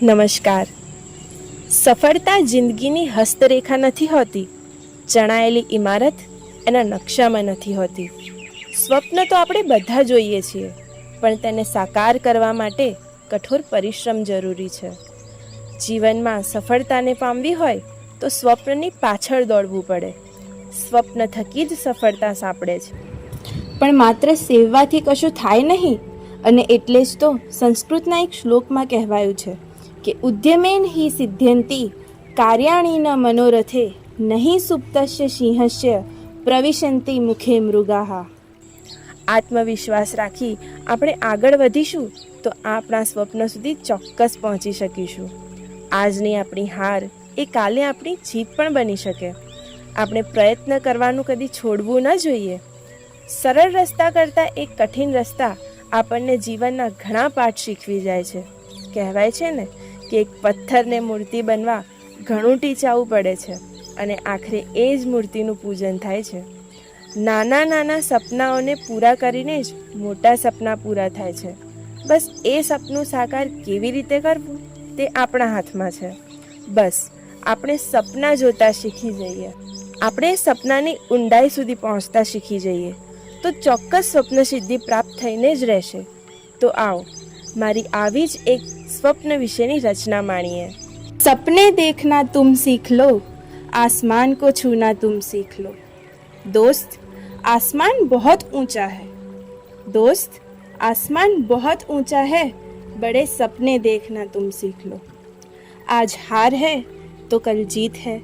નમસ્કાર. સફળતા જિંદગીની હસ્તરેખા નથી હોતી, ચણાયેલી ઇમારત એના નકશામાં નથી હોતી. સ્વપ્ન તો આપણે બધા જોઈએ છીએ, પણ તેને સાકાર કરવા માટે કઠોર પરિશ્રમ જરૂરી છે. જીવનમાં સફળતાને પામવી હોય તો સ્વપ્નની પાછળ દોડવું પડે. સ્વપ્ન થકી જ સફળતા સાંપડે છે. પણ માત્ર સેવવાથી કશું થાય નહીં. અને એટલે જ તો સંસ્કૃતના એક શ્લોકમાં કહેવાયું છે કે ઉદ્યમેન હિ સિદ્ધ્યંતિ કાર્યાણીન મનોરથે નહીં સુપ્તસ્ય સિંહસ્ય પ્રવિશંતિ મુખે મૃગાહા. આત્મવિશ્વાસ રાખી આપણે આગળ વધીશું તો આપણા સ્વપ્ન સુધી ચોક્કસ પહોંચી શકીશું. આજની આપણી હાર એ કાલે આપણી જીત પણ બની શકે. આપણે પ્રયત્ન કરવાનું કદી છોડવું ન જોઈએ. સરળ રસ્તા કરતાં એક કઠિન રસ્તા આપણને જીવનના ઘણા પાઠ શીખવી જાય છે. કહેવાય છે ને કે એક પથ્થરને મૂર્તિ બનવા ઘણું ટીચાવવું પડે છે અને આખરે એ જ મૂર્તિનું પૂજન થાય છે. નાના નાના સપનાઓને પૂરા કરીને જ મોટા સપના પૂરા થાય છે. બસ એ સપનું સાકાર કેવી રીતે કરવું તે આપણા હાથમાં છે. બસ આપણે સપના જોતા શીખી જઈએ, આપણે સપનાની ઊંડાઈ સુધી પહોંચતા શીખી જઈએ તો ચોક્કસ સ્વપ્ન સિદ્ધિ પ્રાપ્ત થઈને જ રહેશે. તો આવો મારી આવી જ એક સ્વપ્ન વિશેની રચના માણીએ. સપને દેખના તુમ सीख लो, आसमान को छूना तुम सीख लो. दोस्त आसमान बहुत ऊंचा है, दोस्त आसमान बहुत ऊंचा है, बड़े सपने देखना तुम सीख लो. आज हार है तो कल जीत है,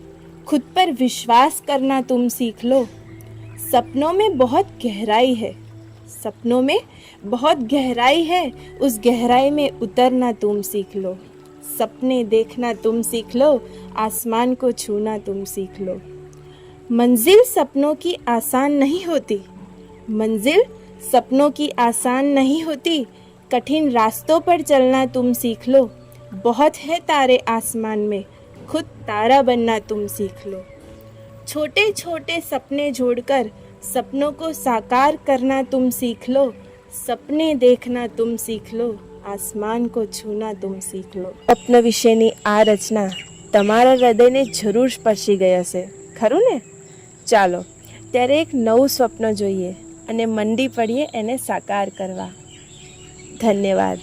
खुद पर विश्वास करना तुम सीख लो. सपनों में बहुत गहराई है, सपनों में बहुत गहराई है, उस गहराई में उतरना तुम सीख लो. सपने देखना तुम सीख लो, आसमान को छूना तुम सीख लो. मंजिल सपनों की आसान नहीं होती, मंजिल सपनों की आसान नहीं होती, कठिन रास्तों पर चलना तुम सीख लो. बहुत है तारे आसमान में, खुद तारा बनना तुम सीख लो. छोटे छोटे सपने जोड़कर सपनों को साकार करना तुम सीख लो. सपने देखना तुम सीख लो, आसमान को छूना तुम सीख लो. સ્વપ્ન વિશેની આ રચના તમારા હૃદયને જરૂર સ્પર્શી ગઈ હશે, ખરું ને? ચાલો ત્યારે એક નવું સ્વપ્ન જોઈએ અને મંડી પડીએ એને સાકાર કરવા. ધન્યવાદ.